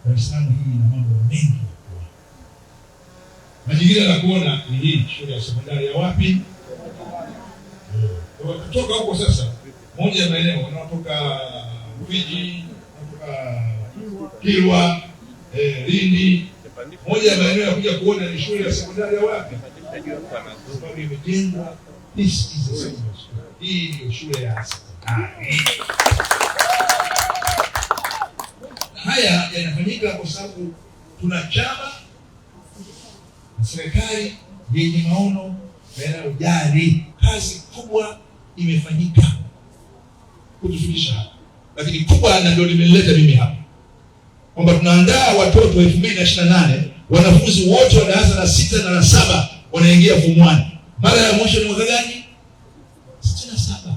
Dar es Salaam hii ina mambo mengi. Na jingine la kuona ni hii shule ya sekondari ya wapi? Kutoka huko sasa, moja ya maeneo wanaotoka Rufiji, kutoka Kilwa, Lindi, moja ya maeneo ya kuja kuona ni shule ya sekondari ya wapi? Sababu imejengwa hii ndio shule ya sekondari. Haya yanafanyika kwa sababu tuna chama na serikali yenye maono yanayojali. Kazi kubwa imefanyika kutufikisha hapa, lakini kubwa na ndio limeleta mimi hapa kwamba tunaandaa watoto 2028 wanafunzi wote wa darasa la 6 na la 7 wanaingia form 1. Mara ya mwisho ni mwaka gani? 67.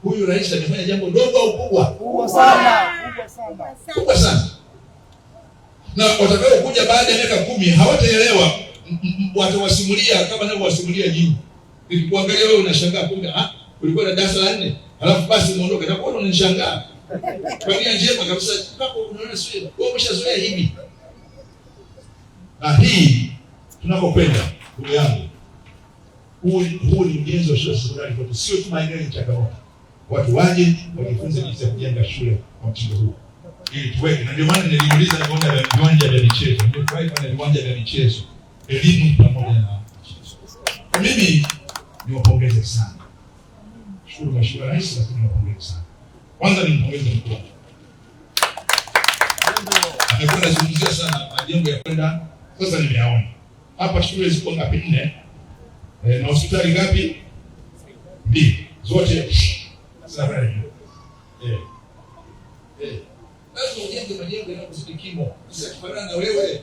Huyu rais amefanya jambo dogo au kubwa? Kubwa sana. Kubwa sana. Na watakao kuja baada ya miaka 10 hawataelewa, watawasimulia kama ninavyowasimulia nyinyi. Nilipoangalia wewe unashangaa, kumbe ulikuwa na darasa la 4 alafu basi umeondoka, na kwa nini unanishangaa? Kwa nia njema kabisa, hapo unaona sio wewe umeshazoea hivi. Na hii tunapokwenda, ndugu yangu, huu ni ujenzi wa shule ya sekondari kwetu, sio tu maeneo ya changamoto. Watu waje wajifunze jinsi ya kujenga shule kwa mtindo huu ili tuweke. Na ndio maana niliuliza viwanja vya michezo, ndio tuweke viwanja vya michezo, elimu pamoja na michezo. Mimi niwapongeze sana, shukuru Mheshimiwa Rais, lakini niwapongeze sana. Kwanza nimpongeze mkuu. Amekuwa anazungumzia sana majengo ya kwenda, sasa nimeyaona. Hapa shule ziko ngapi? 4. Na hospitali ngapi? 2. Zote sawa hiyo. Lazima ujenge majengo yanayozidi kimo. Sasa kifanana na wewe,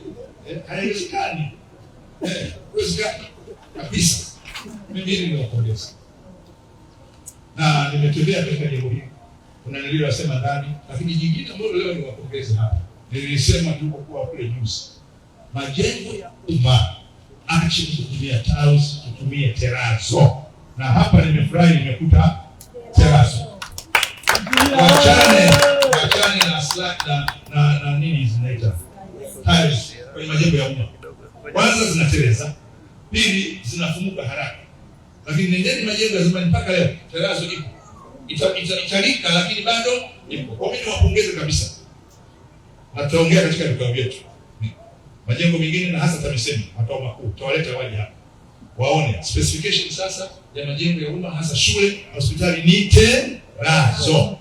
haiwezekani. Haiwezekani kabisa. Mimi niwapongeze. Na nimetembea katika jengo hili. Kuna niliyosema ndani, lakini jingine ambalo leo niwapongeze hapa. Nilisema tulipokuwa kule juzi. Majengo ya umma acha kutumia tiles, tutumie terazo. Na hapa nimefurahi nimekuta terazo. Wachane na slack na nini zinaita tiles kwenye majengo ya umma. Kwanza zinateleza, pili zinafumuka haraka. Lakini nendeni majengo ya zamani mpaka leo terazo ipo. Italika lakini bado ipo. Kwa mimi niwapongeze kabisa. Na tutaongea katika vikao vyetu. Majengo mengine na hasa TAMISEMI makao makuu tawaleta waje hapa waone specification sasa ya majengo ya umma, hasa shule, hospitali ni terazo.